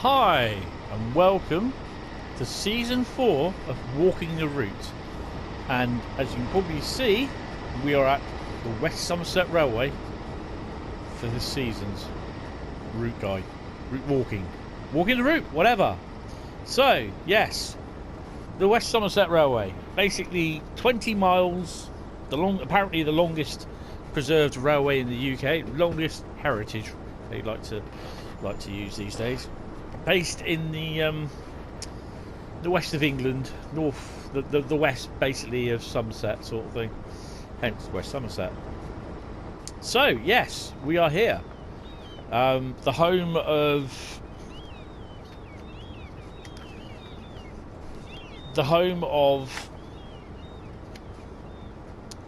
Hi, and welcome to Season 4 of Walking the Route. And as you can probably see, we are at the West Somerset Railway for this season's route guide. Route walking. Walking the route, whatever. So, yes, the West Somerset Railway. Basically 20 miles, apparently the longest preserved railway in the UK, longest heritage they like to use these days. Based in the west of England, north, the west basically of Somerset sort of thing, hence West Somerset. So yes, we are here, the home of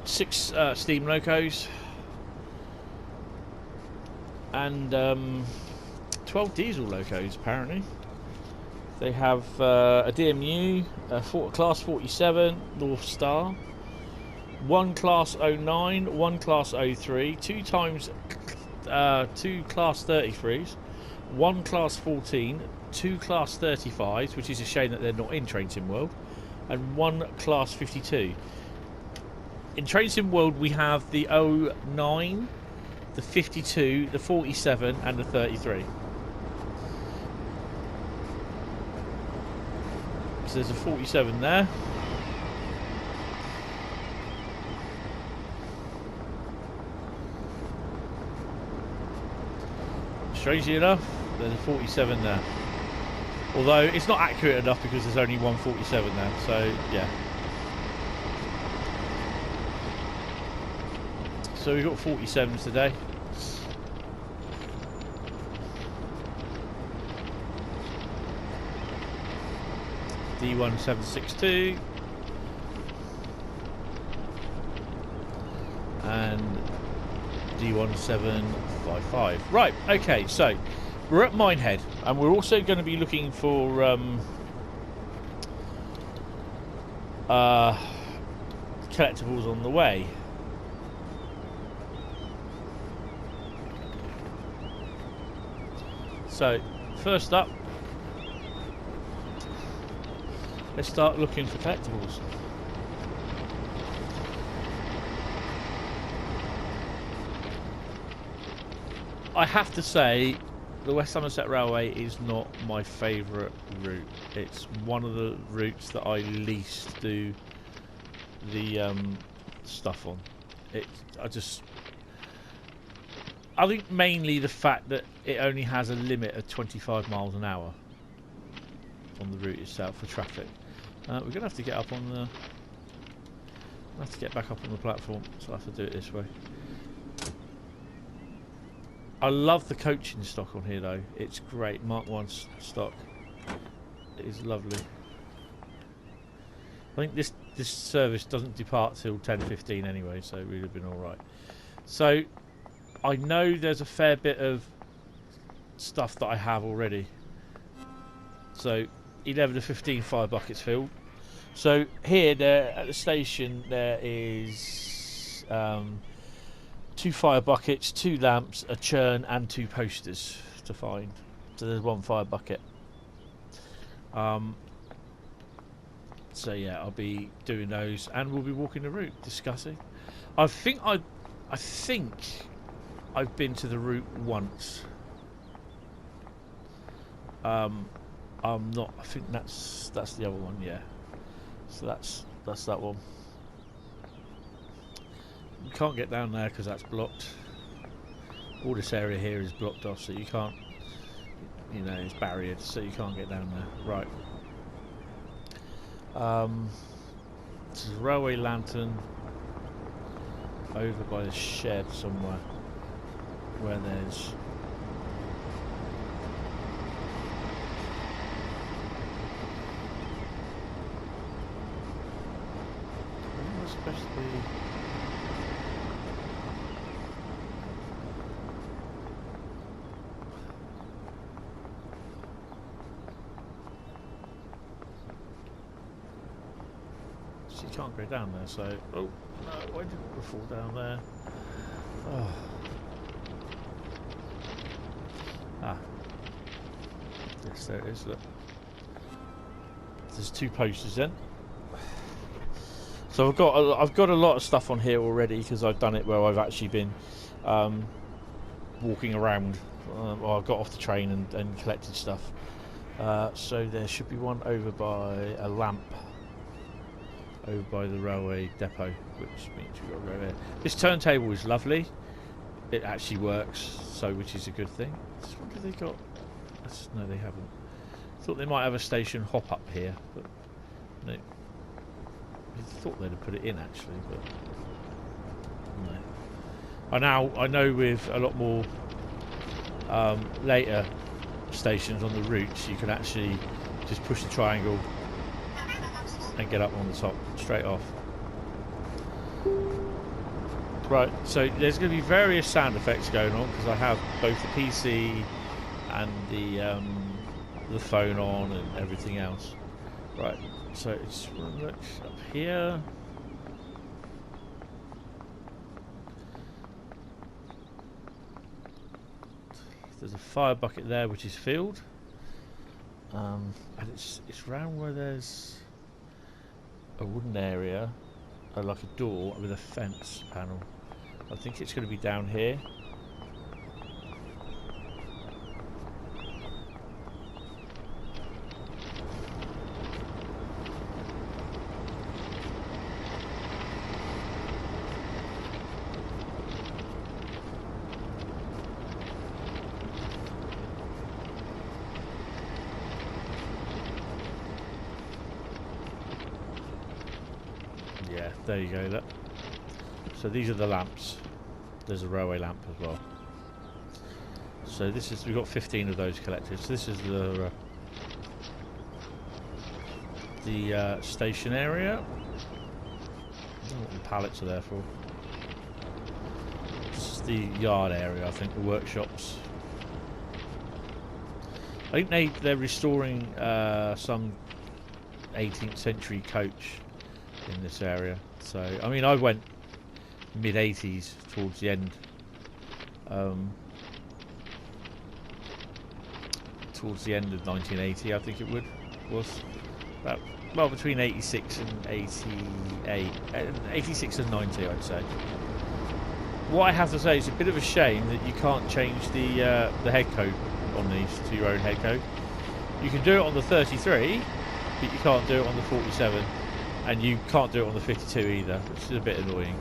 6 steam locos and 12 diesel locos apparently. They have a DMU, a Class 47 North Star, 1 Class 09, 1 Class 03, 2 Class 33s, 1 Class 14, 2 Class 35s, which is a shame that they're not in Train Sim World, and 1 Class 52. In Train Sim World we have the 09, the 52, the 47 and the 33. So there's a 47 there. Strangely enough, there's a 47 there. Although it's not accurate enough because there's only one 47 there, so yeah. So we've got 47s today. D1762 and D1755. Right, okay, so we're at Minehead and we're also going to be looking for collectibles on the way. So first up, let's start looking for collectibles. I have to say, the West Somerset Railway is not my favourite route. It's one of the routes that I least do the stuff on. I think mainly the fact that it only has a limit of 25 miles an hour on the route itself for traffic. We're gonna have to get up on the. I have to get back up on the platform, so I have to do it this way. I love the coaching stock on here, though. It's great, Mark 1 stock. It is lovely. I think this service doesn't depart till 10:15 anyway, so it would have been all right. So I know there's a fair bit of stuff that I have already. So 11 to 15 fire buckets filled. So here, there at the station, there is 2 fire buckets, 2 lamps, a churn, and 2 posters to find. So there's 1 fire bucket. So yeah, I'll be doing those, and we'll be walking the route, discussing. I think I've been to the route once. I'm not. I think that's the other one. Yeah. So that's that one. You can't get down there because that's blocked. All this area here is blocked off, so you can't. You know, it's barriered, so you can't get down there. Right. This is a railway lantern over by the shed somewhere, where there's. Especially so you can't go down there, so oh no, why did it fall down there? Oh. Yes, there it is. Look, there's 2 posters then. So I've got a lot of stuff on here already because I've done it where I've actually been walking around. Well, I got off the train and collected stuff. So there should be one over by a lamp, over by the railway depot, which means we've got to go there. This turntable is lovely. It actually works, so which is a good thing. What have they got? No, they haven't. Thought they might have a station hop up here, but no. I thought they'd have put it in actually, but no. I know with a lot more later stations on the routes, you can actually just push the triangle and get up on the top straight off. Right, so there's going to be various sound effects going on because I have both the PC and the phone on and everything else. Right, so it's up here. There's a fire bucket there which is filled, and it's round where there's a wooden area, like a door with a fence panel. I think it's going to be down here. Yeah, there you go. Look. So these are the lamps. There's a railway lamp as well. So this is, we've got 15 of those collected. So this is the station area. I don't know what the pallets are there for. This is the yard area, I think, the workshops. I think they're restoring some 18th century coach in this area. So I mean, I went mid-80s towards the end, towards the end of 1980, I think it was about, well, between 86 and 88, 86 and 90, I'd say. What I have to say, it's a bit of a shame that you can't change the head code on these to your own head code. You can do it on the 33, but you can't do it on the 47, and you can't do it on the 52 either, which is a bit annoying.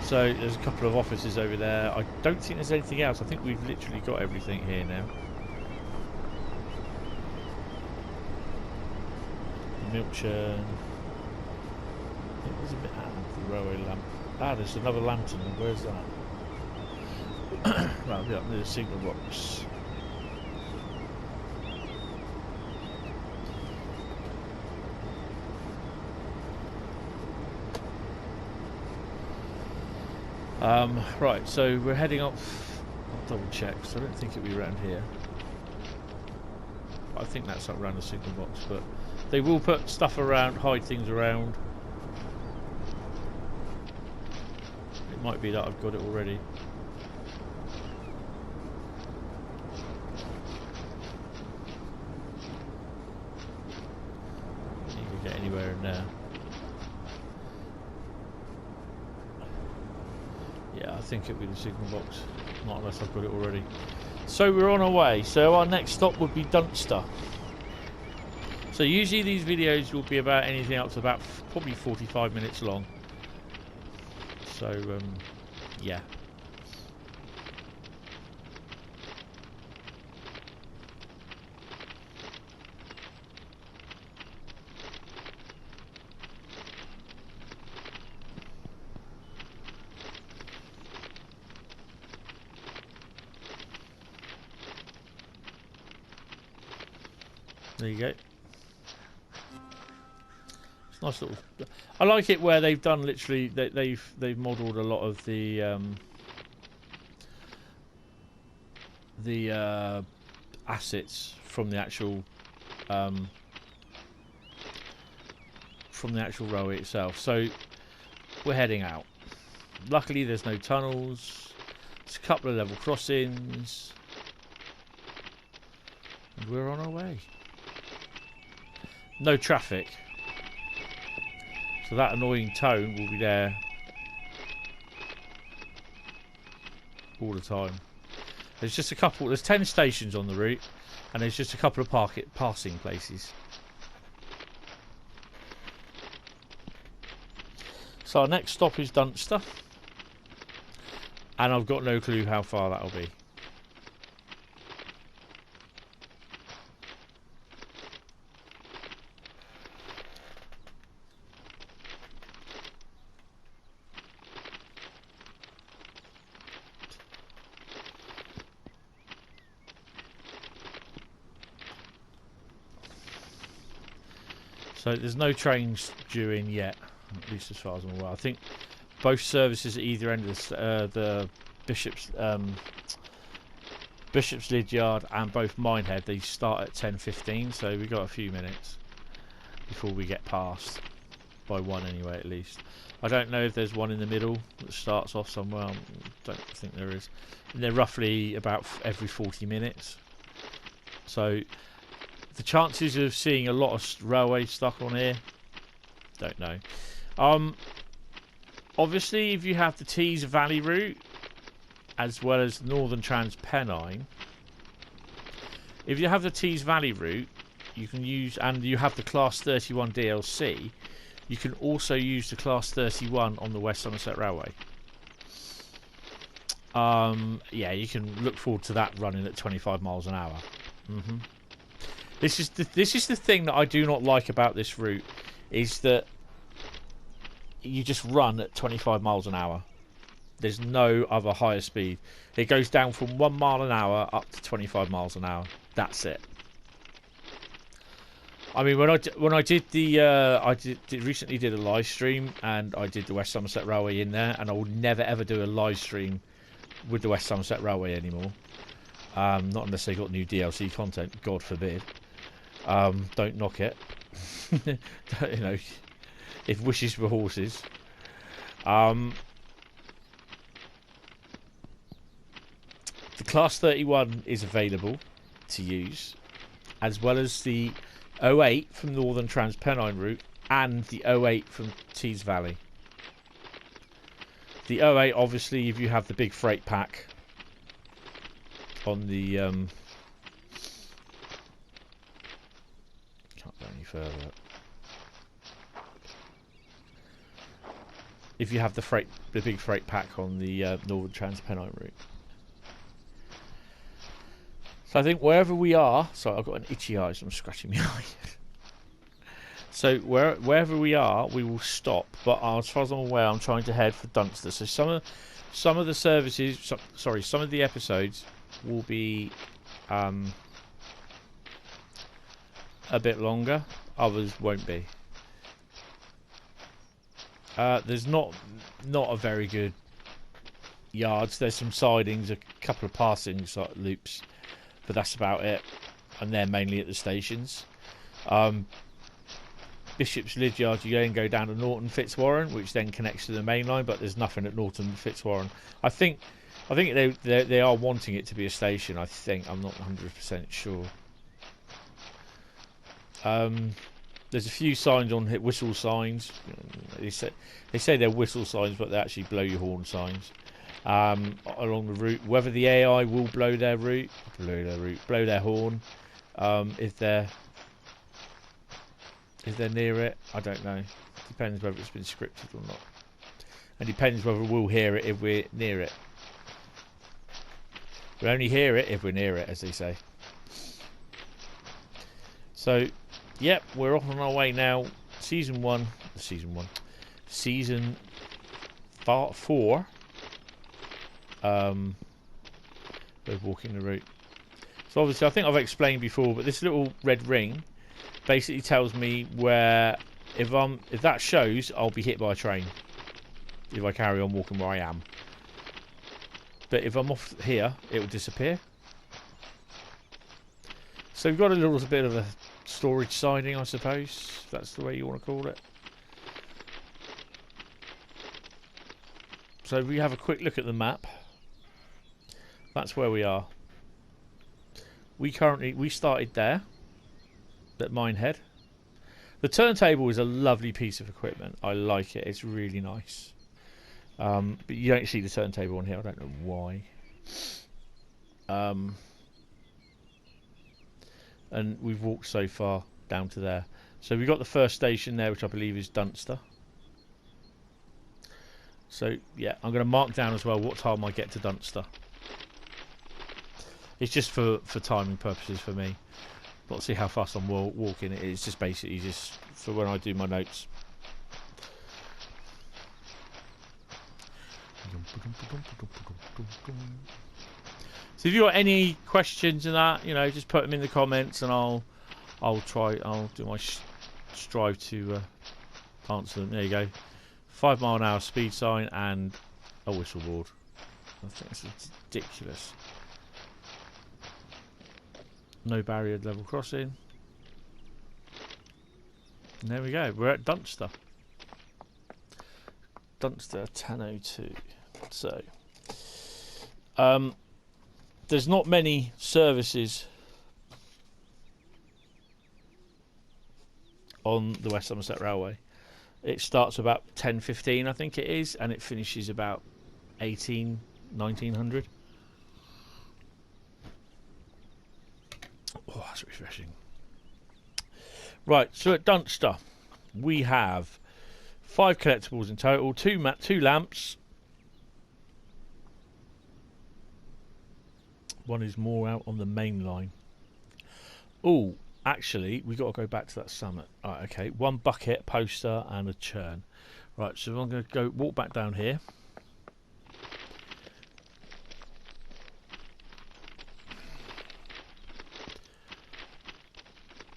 So there's a couple of offices over there. I don't think there's anything else. I think we've literally got everything here now. Milk churn. I think there's a bit out of the railway lamp. Ah, there's another lantern. Where's that? That'll be up near the signal box. Right, so we're heading up. I'll double check, so I don't think it'll be around here. I think that's up around the signal box, but they will put stuff around, hide things around. It might be that I've got it already. You can get anywhere in there. Yeah, I think it'll be the signal box, not unless I've got it already. So we're on our way. So our next stop would be Dunster. So usually these videos will be about anything up to about probably 45 minutes long. So yeah. There you go. It's nice little. I like it where they've done literally. They've modelled a lot of the the assets from the actual railway itself. So we're heading out. Luckily, there's no tunnels. There's a couple of level crossings, and we're on our way. No traffic, so that annoying tone will be there all the time. There's just a couple. There's 10 stations on the route, and there's just a couple of passing places. So our next stop is Dunster, and I've got no clue how far that'll be. So there's no trains due in yet, at least as far as I'm aware. I think both services at either end of the Bishop's Lydyard and both Minehead, they start at 10:15, so we've got a few minutes before we get past, by one anyway at least. I don't know if there's one in the middle that starts off somewhere. I don't think there is. And they're roughly about every 40 minutes. So the chances of seeing a lot of railway stuck on here, don't know. Obviously, if you have the Tees Valley route as well as Northern Trans Pennine, if you have the Tees Valley route, you can use, and you have the Class 31 DLC, you can also use the Class 31 on the West Somerset Railway. Yeah, you can look forward to that running at 25 miles an hour. This is the thing that I do not like about this route, is that you just run at 25 miles an hour. There's no other higher speed. It goes down from 1 mile an hour up to 25 miles an hour. That's it. I mean, when I did the recently did a live stream, and I did the West Somerset Railway in there, and I will never ever do a live stream with the West Somerset Railway anymore. Not unless they got new DLC content, God forbid. Don't knock it. You know, if wishes were horses. The Class 31 is available to use, as well as the 08 from Northern Trans Pennine route and the 08 from Tees Valley. The 08, obviously, if you have the big freight pack on the can't go any further. If you have the big freight pack on the Northern Trans Pennine route. So I think wherever we are, sorry, I've got an itchy eye, so I'm scratching my eye. So wherever we are, we will stop. But as far as I'm aware, I'm trying to head for Dunster. So some of the services, some of the episodes will be a bit longer. Others won't be. There's not a very good yards. There's some sidings, a couple of passing loops, but that's about it. And they're mainly at the stations. Bishop's Lydyard, you then go down to Norton Fitzwarren, which then connects to the main line, but there's nothing at Norton Fitzwarren. I think they are wanting it to be a station. I think, I'm not 100% sure. There's a few signs on here, whistle signs. They say they're whistle signs, but they're actually blow your horn signs along the route. Whether the AI will blow their horn if they're near it, I don't know. Depends whether it's been scripted or not, and depends whether we'll hear it if we're near it. We'll only hear it if we're near it, as they say. So, yep, we're off on our way now. Season 4. We're walking the route. So obviously, I think I've explained before, but this little red ring basically tells me where, if that shows, I'll be hit by a train if I carry on walking where I am. But if I'm off here, it will disappear. So we've got a little bit of a storage siding, I suppose, if that's the way you want to call it. So if we have a quick look at the map, that's where we are. We started there at Minehead. The turntable is a lovely piece of equipment. I like it. It's really nice. But you don't see the turntable on here. I don't know why. And we've walked so far down to there. So we've got the first station there, which I believe is Dunster. So yeah, I'm going to mark down as well what time I get to Dunster. It's just for timing purposes for me. Not to see how fast I'm walking. It's just basically just for when I do my notes. So if you've got any questions and that, you know, just put them in the comments, and I'll do my strive to answer them. There you go. 5 mile an hour speed sign and a whistle board. I think it's ridiculous. No barrier level crossing. And there we go. We're at Dunster. Dunster 10:02. So, there's not many services on the West Somerset Railway. It starts about 10:15, I think it is, and it finishes about 1900. Oh, that's refreshing. Right, so at Dunster, we have 5 collectibles in total, two lamps. One is more out on the main line. Oh, actually, we got to go back to that summit. Right, okay, 1 bucket, poster, and a churn. Right, so I'm going to walk back down here.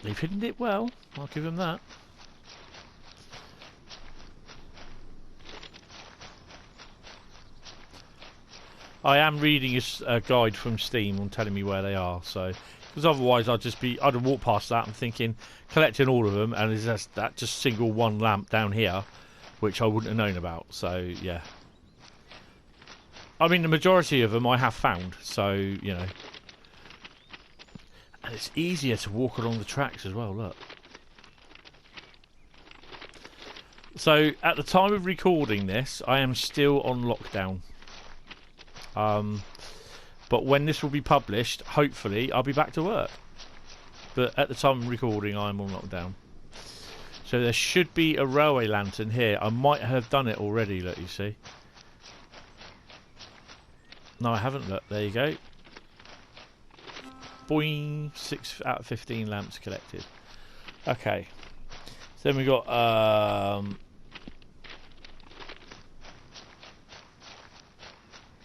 They've hidden it well, I'll give them that. I am reading a guide from Steam on telling me where they are, so because otherwise I'd have walked past that and thinking collecting all of them, and is that just single one lamp down here, which I wouldn't have known about. So yeah, I mean the majority of them I have found, so you know. And it's easier to walk along the tracks as well, look. So, at the time of recording this, I am still on lockdown. But when this will be published, hopefully, I'll be back to work. But at the time of recording, I'm on lockdown. So there should be a railway lantern here. I might have done it already, look, you see. No, I haven't, look. There you go. Boing, 6 out of 15 lamps collected. Okay. So then we got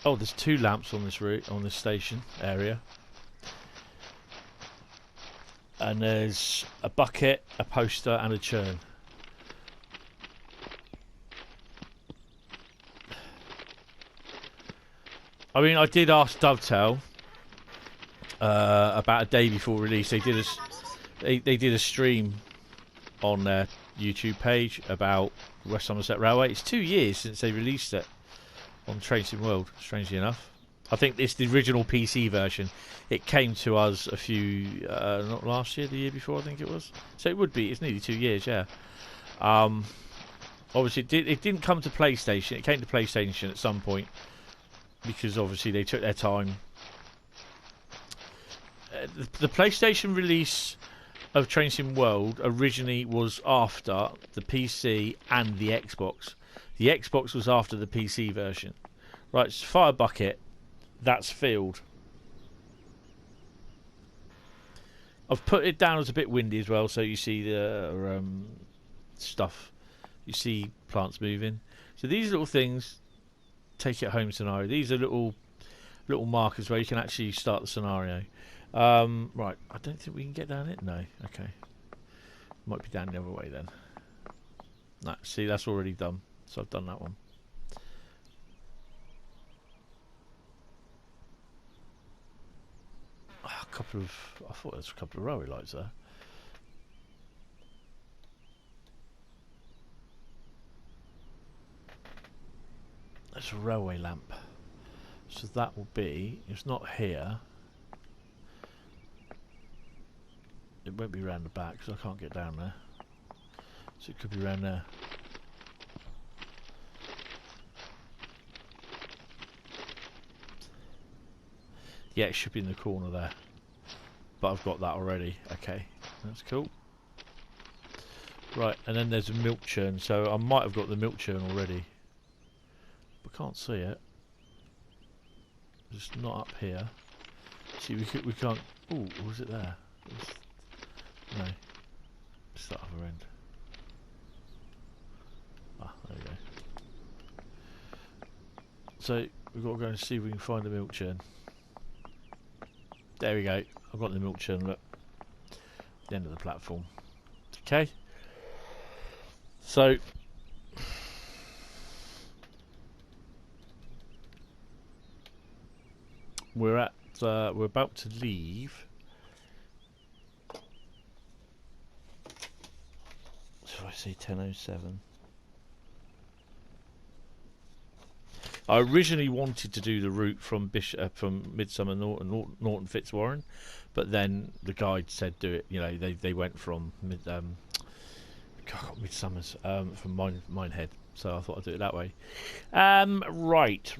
oh, there's 2 lamps on this route, on this station area. And there's a bucket, a poster, and a churn. I mean, I did ask Dovetail about a day before release. They did a stream on their YouTube page about West Somerset Railway. It's 2 years since they released it on Trans Pennine, strangely enough. I think it's the original PC version. It came to us a few, not last year, the year before, I think it was. So it would be, it's nearly 2 years, yeah. Obviously, it didn't come to PlayStation. It came to PlayStation at some point because obviously they took their time. The PlayStation release of Trans Pennine originally was after the PC and the Xbox. The Xbox was after the PC version. Right, so fire bucket, that's filled. I've put it down as a bit windy as well, so you see the stuff. You see plants moving. So these little things, take it home scenario. These are little markers where you can actually start the scenario. Right, I don't think we can get down it. No, okay. Might be down the other way then. No, see, that's already done. So I've done that one. Oh, couple of... I thought there was a couple of railway lights there. There's a railway lamp. So that will be... It's not here. It won't be round the back because I can't get down there. So it could be round there. Yeah, it should be in the corner there. But I've got that already. Okay, that's cool. Right, and then there's a milk churn. So I might have got the milk churn already. But can't see it. It's not up here. See, we can't... Oh, was it there? No. It's that other end. Ah, there we go. So, we've got to go and see if we can find the milk churn. There we go. I've got the milk churn, look. The end of the platform. Okay. So... we're about to leave. So I say 10:07. I originally wanted to do the route from Midsummer Norton Fitzwarren, but then the guide said do it. You know, they went from Midsummer's from Minehead, so I thought I'd do it that way. Right.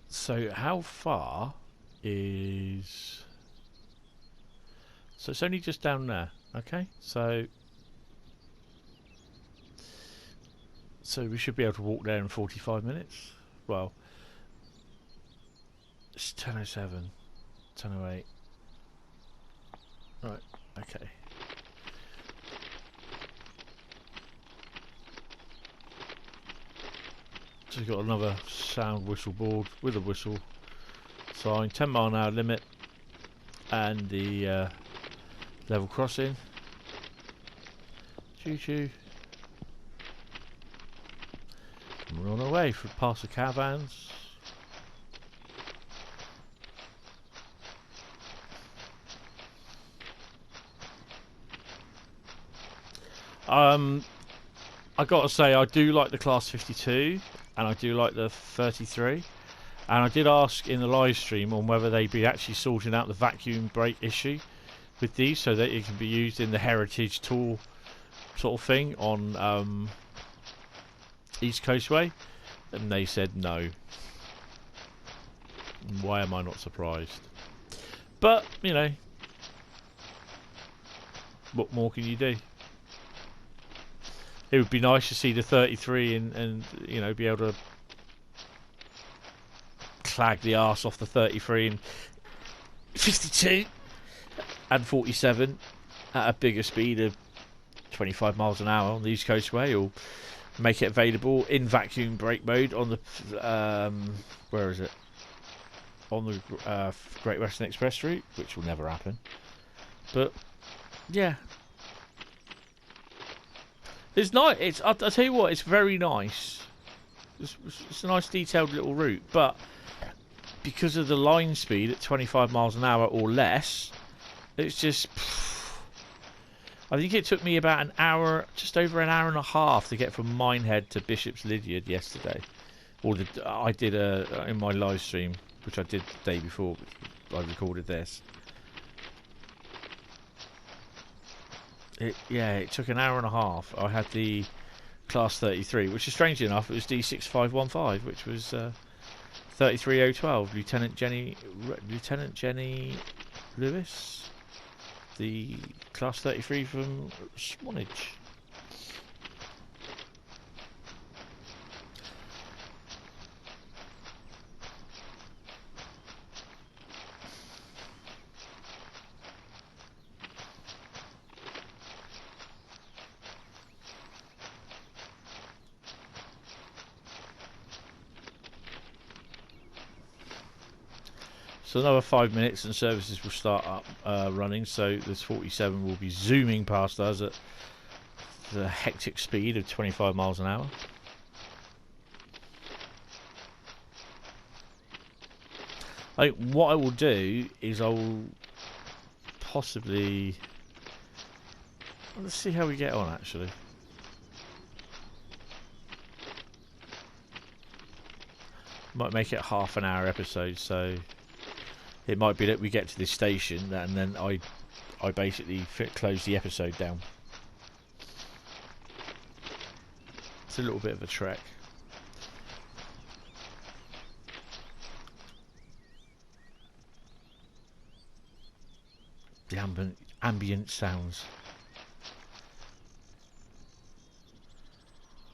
So how far is? So it's only just down there. Okay, so we should be able to walk there in 45 minutes. Well, it's 10:07, 10:08. Right. Okay. So we've got another sound whistle board with a whistle sign, 10-mile-an-hour limit, and the level crossing. Choo choo. And we're on our way past the caravans. I got to say, I do like the Class 52. And I do like the 33, and I did ask in the live stream on whether they'd be actually sorting out the vacuum brake issue with these, so that it can be used in the heritage tour sort of thing on East Coastway, and they said no. Why am I not surprised? But you know, what more can you do? It would be nice to see the 33 and you know, be able to clag the arse off the 33 and 52 and 47 at a bigger speed of 25 miles an hour on the East Coastway, or make it available in vacuum brake mode on the where is it? On the Great Western Express route, which will never happen. But yeah. It's nice. I'll tell you what, it's very nice. It's a nice detailed little route, but because of the line speed at 25 miles an hour or less, it's just... I think it took me about an hour, just over an hour and a half to get from Minehead to Bishop's Lydyard yesterday. Or I did in my live stream, which I did the day before I recorded this. It took an hour and a half. I had the Class 33, which is strangely enough, it was D6515, which was 33012. Lieutenant Jenny Lewis, the Class 33 from Swanage. So another 5 minutes and services will start up running. So this 47 will be zooming past us at the hectic speed of 25 miles an hour. What I will do is I will possibly... Let's see how we get on, actually. Might make it a half-an-hour episode, so it might be that we get to this station and then I basically close the episode down. It's a little bit of a trek. The ambient sounds.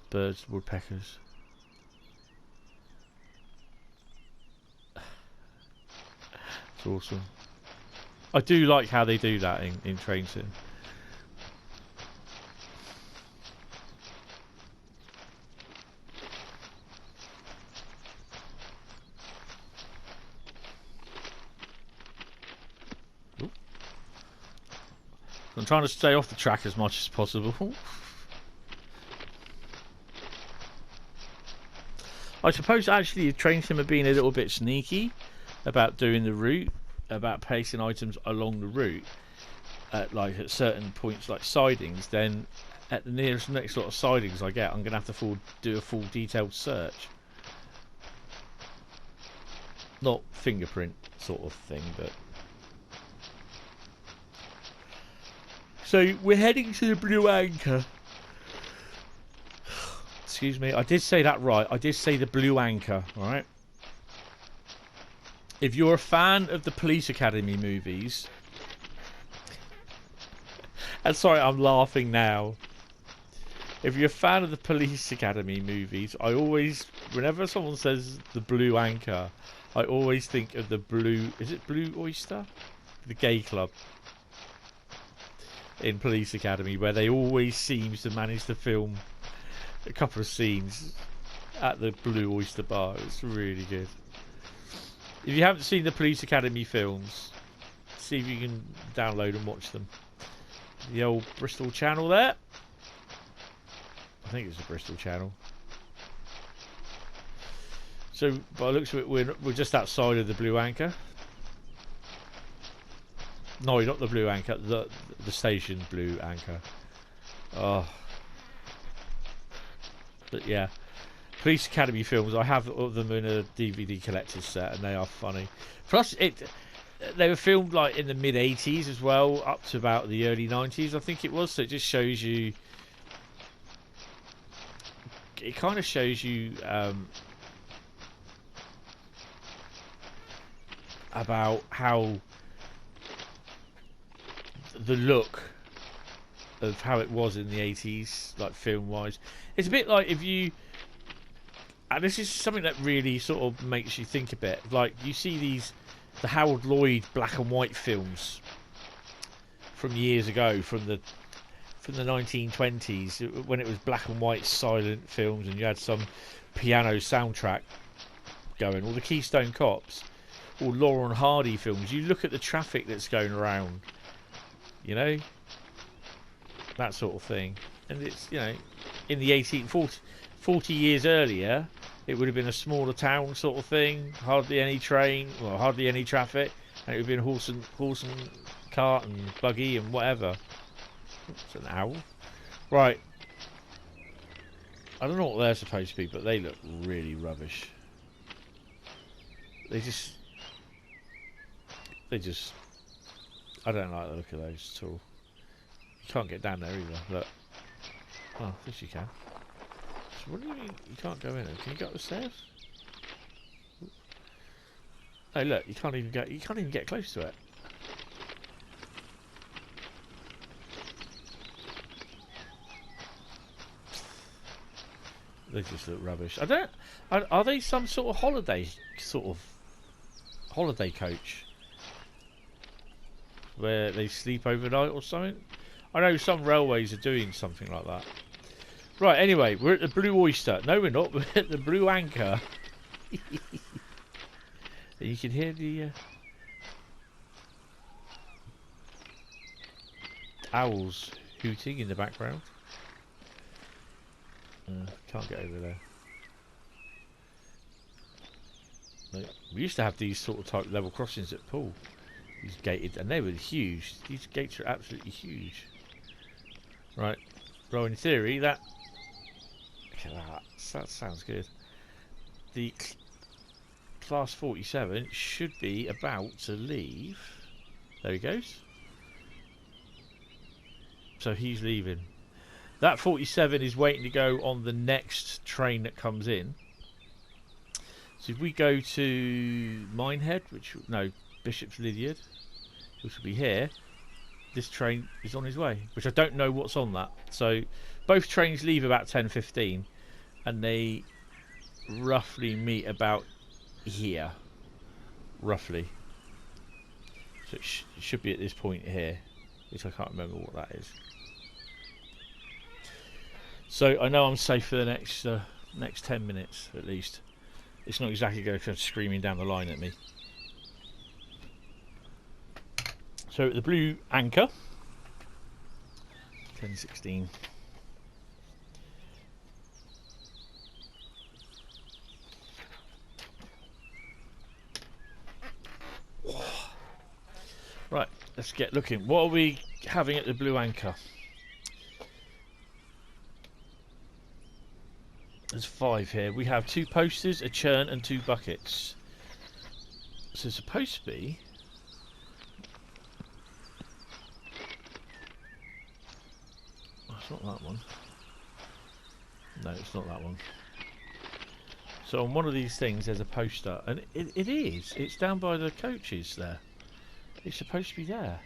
Birds, woodpeckers. It's awesome. I do like how they do that in Train Sim. I'm trying to stay off the track as much as possible. I suppose actually Train Sim have been a little bit sneaky about doing the route, about placing items along the route at certain points like sidings. Then at the next sort of sidings I get, I'm going to have to do a full detailed search. Not fingerprint sort of thing, but... So we're heading to the Blue Anchor. Excuse me, I did say that right. I did say the Blue Anchor, alright? If you're a fan of the Police Academy movies... And sorry, I'm laughing now. If you're a fan of the Police Academy movies, I always... Whenever someone says the Blue Anchor, I always think of the Blue... Is it Blue Oyster? The gay club. In Police Academy, where they always seem to manage to film a couple of scenes at the Blue Oyster Bar. It's really good. If you haven't seen the Police Academy films, see if you can download and watch them. The old Bristol channel there. I think it's the Bristol channel. So by the looks of it, we're just outside of the Blue Anchor. No, not the Blue Anchor, the station Blue Anchor. Oh. But yeah, Police Academy films, I have them in a DVD collector's set and they are funny. Plus, they were filmed like in the mid-80s as well, up to about the early 90s I think it was, so it just shows you... It kind of shows you about how... the look of how it was in the 80s, like film wise. It's a bit like if you, and this is something that really sort of makes you think a bit, like you see the Harold Lloyd black and white films from years ago, from the 1920s, when it was black and white silent films and you had some piano soundtrack going, or the Keystone Cops, or Laurel and Hardy films. You look at the traffic that's going around, you know, that sort of thing. And it's, you know, in the 40 years earlier, it would have been a smaller town sort of thing, hardly any train, well, hardly any traffic, and it would have been horse and cart and buggy and whatever. It's an owl. Right. I don't know what they're supposed to be, but they look really rubbish. They just... I don't like the look of those at all. You can't get down there either. Look. Oh, yes you can. So what do you mean you can't go in there? Can you go up the stairs? Oh look, you can't even get close to it. They just look rubbish. Are they some sort of holiday coach where they sleep overnight or something? I know some railways are doing something like that. Right, anyway, we're at the Blue Oyster. No, we're not. We're at the Blue Anchor. You can hear the owls hooting in the background. Can't get over there. Like, we used to have these sort of type level crossings at Poole. These gated, and they were huge. These gates are absolutely huge. Right. Well, in theory, that sounds good. The Class 47 should be about to leave. There he goes. So he's leaving. That 47 is waiting to go on the next train that comes in. So if we go to Minehead, Bishop's Lydyard, which will be here, this train is on his way, which I don't know what's on that. So both trains leave about 10:15, and they roughly meet about here, roughly. So it should be at this point here, which I can't remember what that is. So I know I'm safe for the next 10 minutes at least. It's not exactly going to come screaming down the line at me. So the blue anchor, 10:16. Right, let's get looking. What are we having at the blue anchor? There's 5 here. We have 2 posters, a churn, and 2 buckets. So it's supposed to be. Oh, it's not that one. No, it's not that one. So on one of these things, there's a poster, and it is. It's down by the coaches there. It's supposed to be there.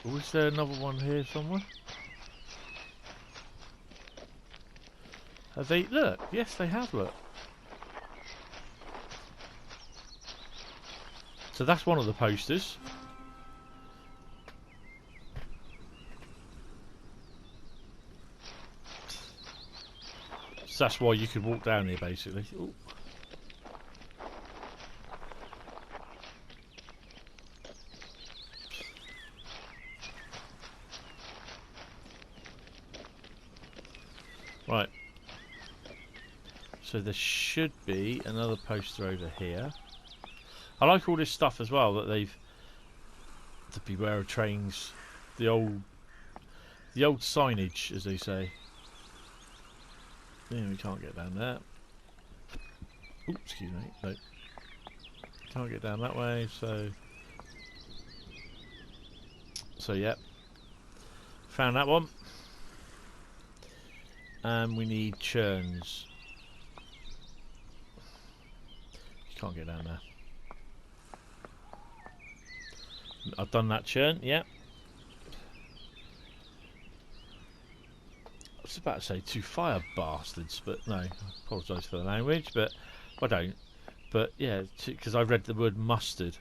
Oh, is there another one here somewhere? Have they? Look, yes, they have. Look. So that's one of the posters. So that's why you could walk down here, basically. Ooh. Right. So there should be another poster over here. I like all this stuff as well that they've to beware of trains, the old signage, as they say. Yeah, we can't get down there. Oops, excuse me. No, can't get down that way. So yep, found that one. And we need churns. You can't get down there. I've done that churn, yeah. I was about to say 2 fire bastards, but no. I apologise for the language, but I don't. But yeah, because I read the word mustard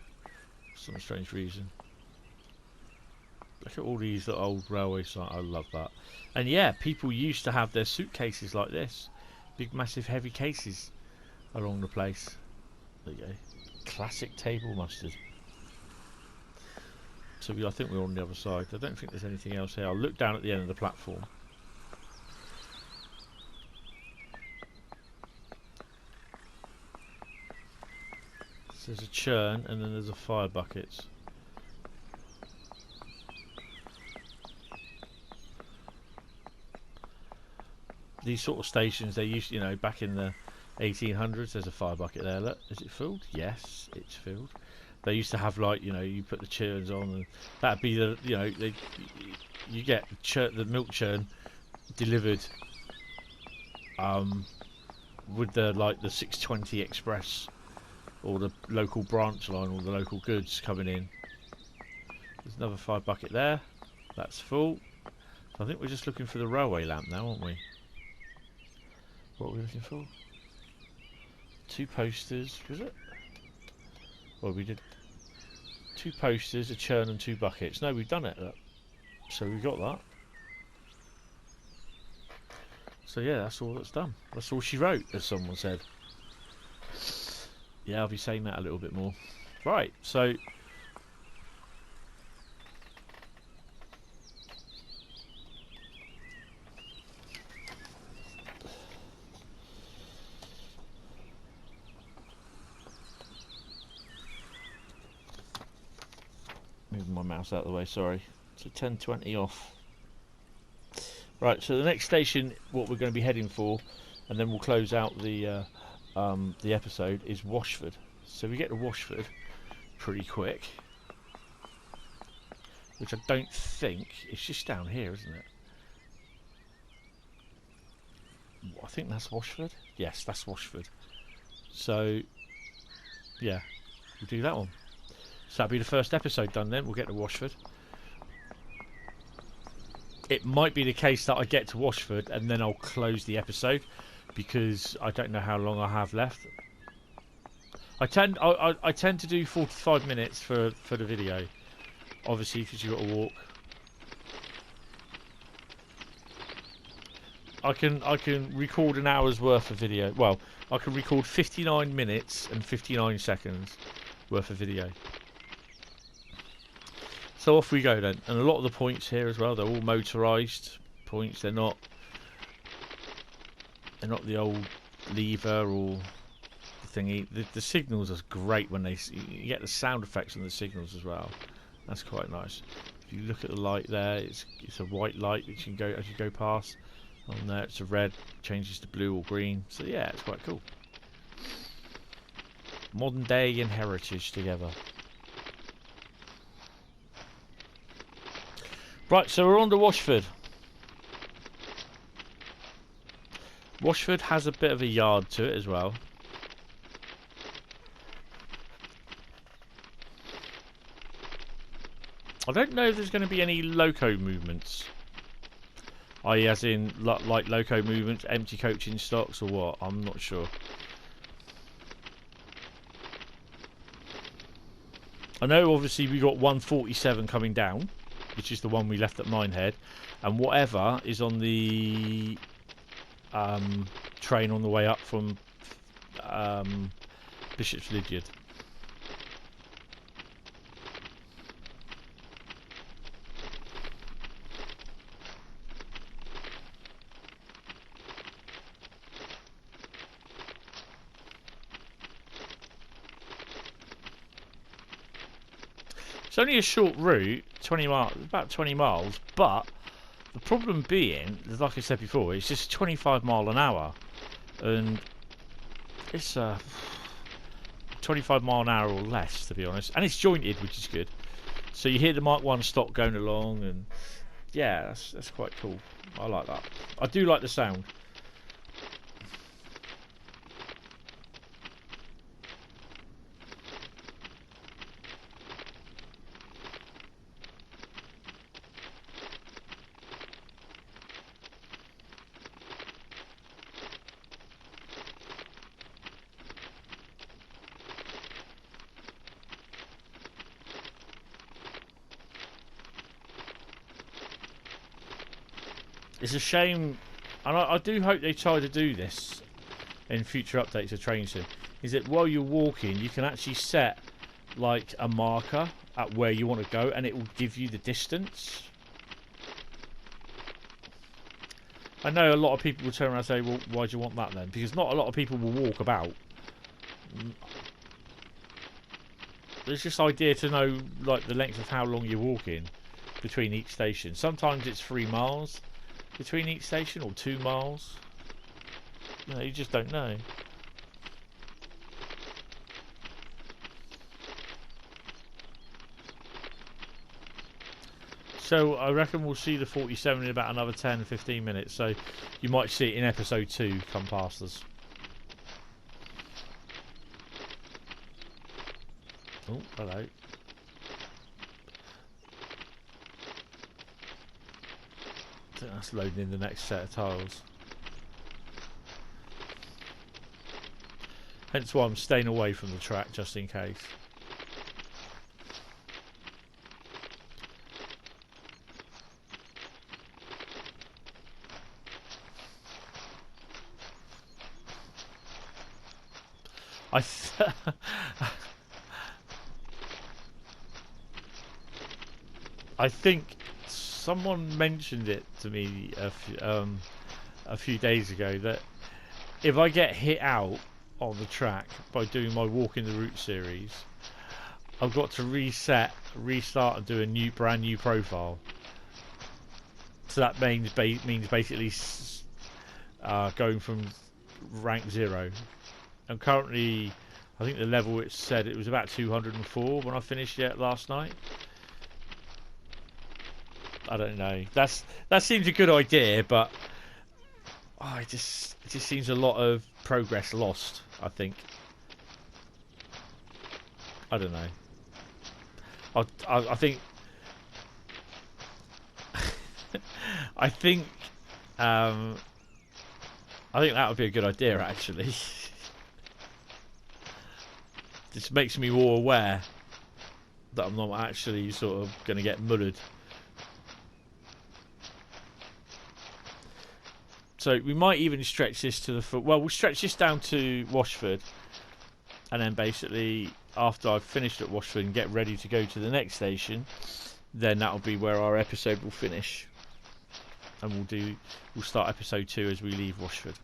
for some strange reason. Look at all these little old railway sites. I love that. And yeah, people used to have their suitcases like this. Big, massive, heavy cases along the place. There you go. Classic table mustard. So I think we're on the other side. I don't think there's anything else here. I'll look down at the end of the platform. So there's a churn and then there's a fire buckets. These sort of stations, they used, you know, back in the 1800s, there's a fire bucket there. Look, is it filled? Yes, it's filled. They used to have, like, you know, you put the churns on, and that'd be the, you know, you get the milk churn delivered with the, like, the 620 express or the local branch line or the local goods coming in. There's another fire bucket there. That's full. I think we're just looking for the railway lamp now, aren't we? What are we looking for? 2 posters, was it? Well, we did 2 posters, a churn and 2 buckets. No, we've done it. Look. So we got that. So yeah, that's all that's done. That's all she wrote, as someone said. Yeah, I'll be saying that a little bit more. Right, so mouse out of the way, sorry. So 10:20 off. Right, so the next station, what we're going to be heading for, and then we'll close out the episode, is Washford. So we get to Washford pretty quick, which I don't think, it's just down here, isn't it? I think that's Washford. Yes, that's Washford. So, yeah, we'll do that one. So that'll be the first episode done then. We'll get to Washford. It might be the case that I get to Washford and then I'll close the episode, because I don't know how long I have left. I tend to do 45 minutes for the video, obviously, because you've got to walk. I can record an hour's worth of video. Well, I can record 59 minutes and 59 seconds worth of video. So off we go then. And a lot of the points here as well, they're all motorised points. They're not the old lever or the thingy. The signals are great when you get the sound effects on the signals as well. That's quite nice. If you look at the light there, it's a white light that you can go as you go past. On there it's a red, changes to blue or green. So yeah, it's quite cool. Modern day and heritage together. Right, so we're on to Washford. Washford has a bit of a yard to it as well. I don't know if there's going to be any loco movements. I.e. as in like loco movements, empty coaching stocks or what? I'm not sure. I know obviously we got 147 coming down, which is the one we left at Minehead, and whatever is on the train on the way up from Bishop's Lydyard. It's only a short route, 20 miles, about 20 miles, but the problem being, like I said before, it's just 25 mile an hour, and it's 25 mile an hour or less, to be honest, and it's jointed, which is good. So you hear the Mark 1 stock going along, and yeah, that's quite cool. I like that. I do like the sound. It's a shame, and I do hope they try to do this in future updates of Train Sim, is that while you're walking you can actually set like a marker at where you want to go and it will give you the distance. I know a lot of people will turn around and say, well, why do you want that then? Because not a lot of people will walk about. There's just idea to know like the length of how long you're walking between each station. Sometimes it's 3 miles between each station, or 2 miles. You know, you just don't know. So I reckon we'll see the 47 in about another 10-15 minutes. So you might see it in episode 2 come past us. Oh, hello. I think that's loading in the next set of tiles. Hence why I'm staying away from the track, just in case. I think someone mentioned it to me a few days ago that if I get hit out on the track by doing my walk in the route series, I've got to restart and do a brand new profile. So that means basically going from rank 0. I'm currently, I think the level it said it was about 204 when I finished it last night. I don't know. That seems a good idea, but it just seems a lot of progress lost, I think. I don't know. I think I think that would be a good idea, actually. This makes me more aware that I'm not actually sort of going to get mullered. So we might even stretch this to the well, we'll stretch this down to Washford, and then basically after I've finished at Washford and get ready to go to the next station, then that'll be where our episode will finish, and we'll start episode 2 as we leave Washford.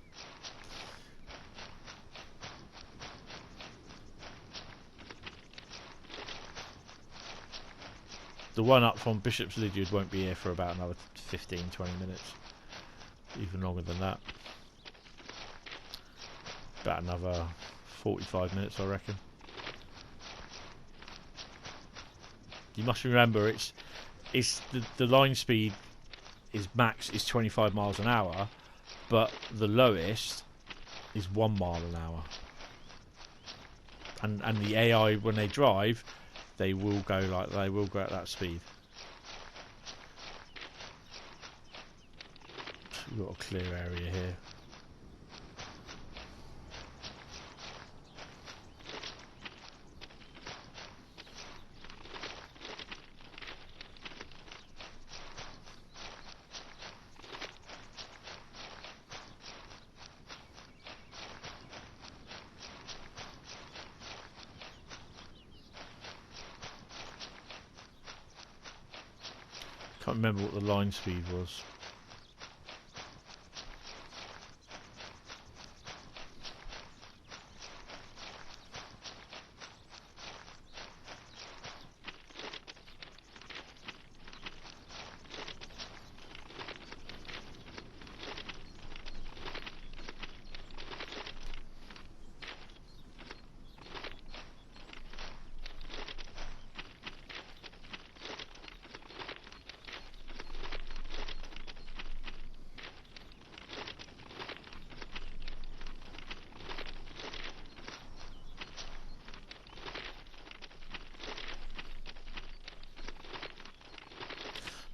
The one up from Bishop's Lydyard won't be here for about another 15-20 minutes. Even longer than that. About another 45 minutes, I reckon. You must remember, it's the line speed is max is 25 miles an hour, but the lowest is 1 mile an hour. And the AI, when they drive, they will go at that speed. We've got a clear area here. Can't remember what the line speed was.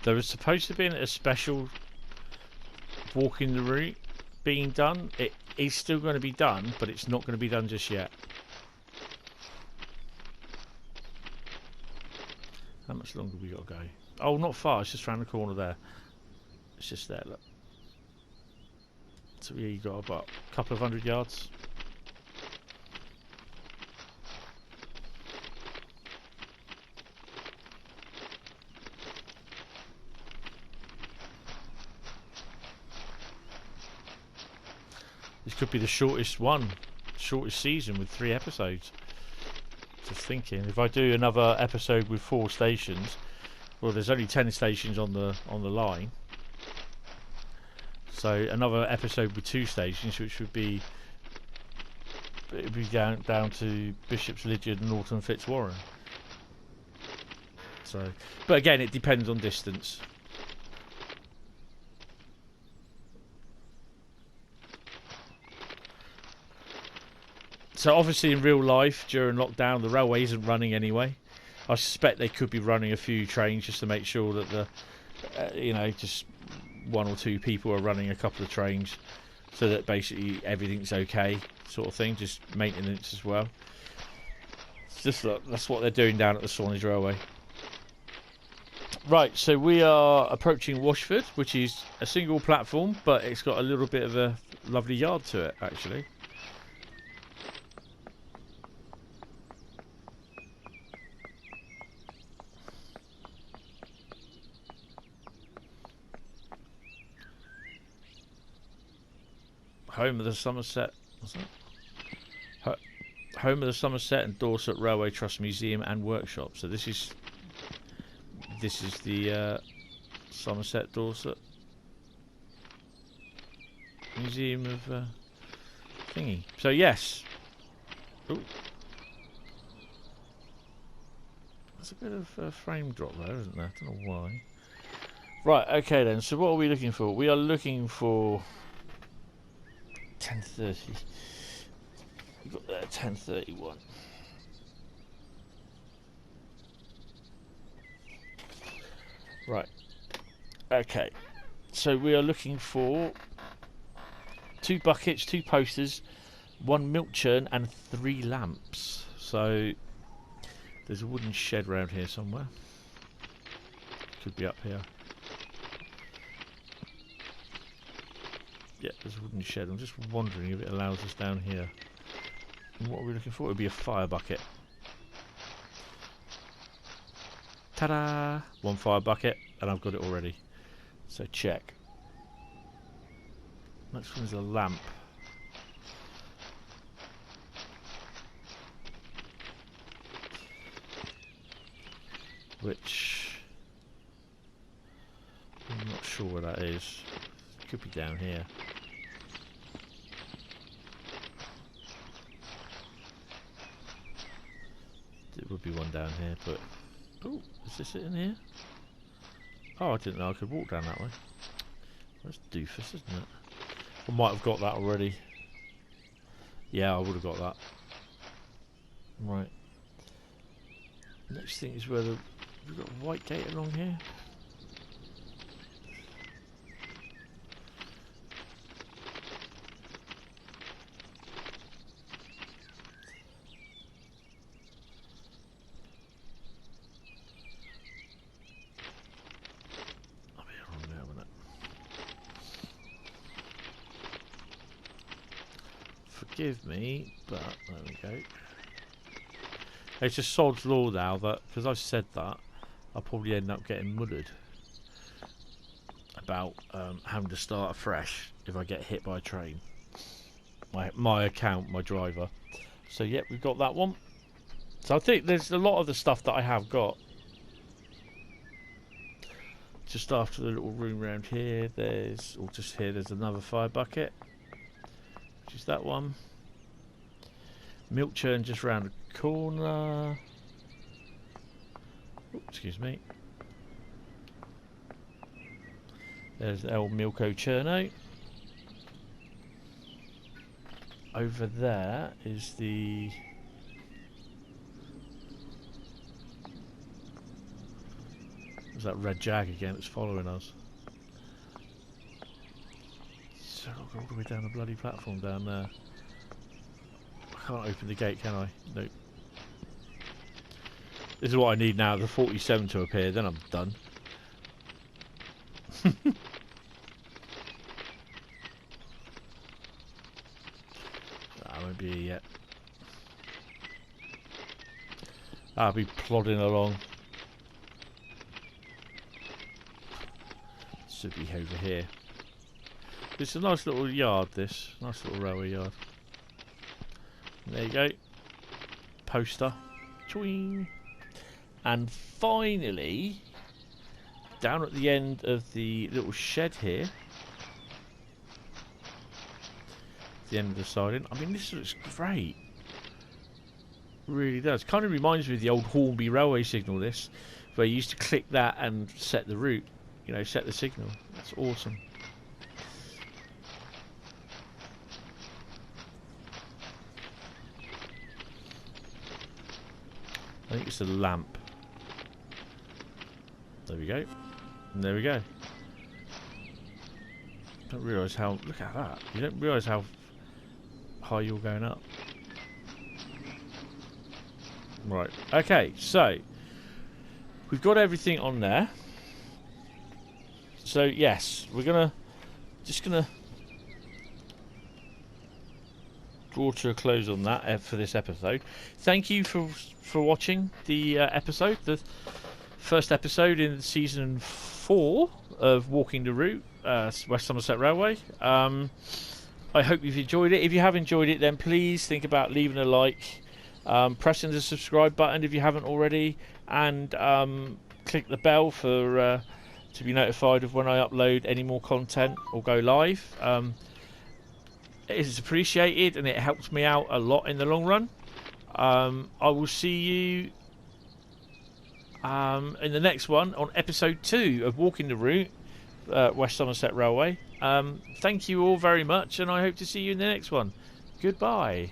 There was supposed to be a special walking the route being done. It is still going to be done, but it's not going to be done just yet. How much longer have we got to go? Oh, not far. It's just round the corner there. It's just there, look. So we got about a couple of 100 yards. This could be the shortest season with 3 episodes. Just thinking, if I do another episode with 4 stations, well, there's only 10 stations on the line. So another episode with 2 stations, which would be down to Bishop's Lydyard and Norton Fitzwarren. So, but again, it depends on distance. So obviously in real life, during lockdown, the railway isn't running anyway. I suspect they could be running a few trains just to make sure that the, just 1 or 2 people are running a couple of trains, so that basically everything's okay, sort of thing. Just maintenance as well. It's just that's what they're doing down at the Saunage Railway. Right, so we are approaching Washford, which is a single platform, but it's got a little bit of a lovely yard to it, actually. Home of the Somerset, what's that? home of the Somerset and Dorset Railway Trust Museum and Workshop. So this is the Somerset Dorset Museum of thingy. So yes. Ooh. There's a bit of a frame drop there, isn't there? I don't know why. Right, okay then. So what are we looking for? We are looking for 10:30. We've got there 10:31. Right. Okay. So we are looking for 2 buckets, 2 posters, 1 milk churn, and 3 lamps. So there's a wooden shed around here somewhere. Could be up here. Yeah, there's a wooden shed. I'm just wondering if it allows us down here. And what are we looking for? It would be a fire bucket. Ta-da! 1 fire bucket, and I've got it already. So check. Next one is a lamp. Which I'm not sure where that is. It could be down here. It would be one down here, but oh, is this it in here? Oh, I didn't know I could walk down that way. That's doofus, isn't it? I might have got that already. Yeah, I would have got that. Right. Next thing is where we've got a white gate along here. Forgive me, but there we go. It's just sod's law now that, because I've said that, I'll probably end up getting muddered about having to start afresh if I get hit by a train. My account, my driver. So yeah, we've got that one. So I think there's a lot of the stuff that I have got. Just after the little room round here, there's another fire bucket. Which is that one. Milk churn just round the corner. Ooh, excuse me. There's the old Milko Churno. Over there is the... There's that red jag again, it's following us. So I'll go all the way down the bloody platform down there. I can't open the gate, can I? Nope. This is what I need now, the 47 to appear, then I'm done. I won't be here yet. I'll be plodding along. Should be over here. It's a nice little yard, this. Nice little railway yard. There you go. Poster. Chwing. And finally, down at the end of the little shed here, the end of the siding. I mean, this looks great. Really does. Kind of reminds me of the old Hornby railway signal, this, where you used to click that and set the route, you know, set the signal. That's awesome. I think it's a lamp. There we go. And there we go. Don't realise how... Look at that. You don't realise how high you're going up. Right. Okay, so we've got everything on there. So yes, we're just gonna draw to a close on that for this episode. Thank you for watching the episode, the first episode in season 4 of Walking the Route, West Somerset Railway. I hope you've enjoyed it. If you have enjoyed it, then please think about leaving a like, pressing the subscribe button if you haven't already, and click the bell for to be notified of when I upload any more content or go live. It is appreciated and it helps me out a lot in the long run. I will see you in the next one on episode 2 of Walking the Route, West Somerset Railway. Thank you all very much, and I hope to see you in the next one. Goodbye.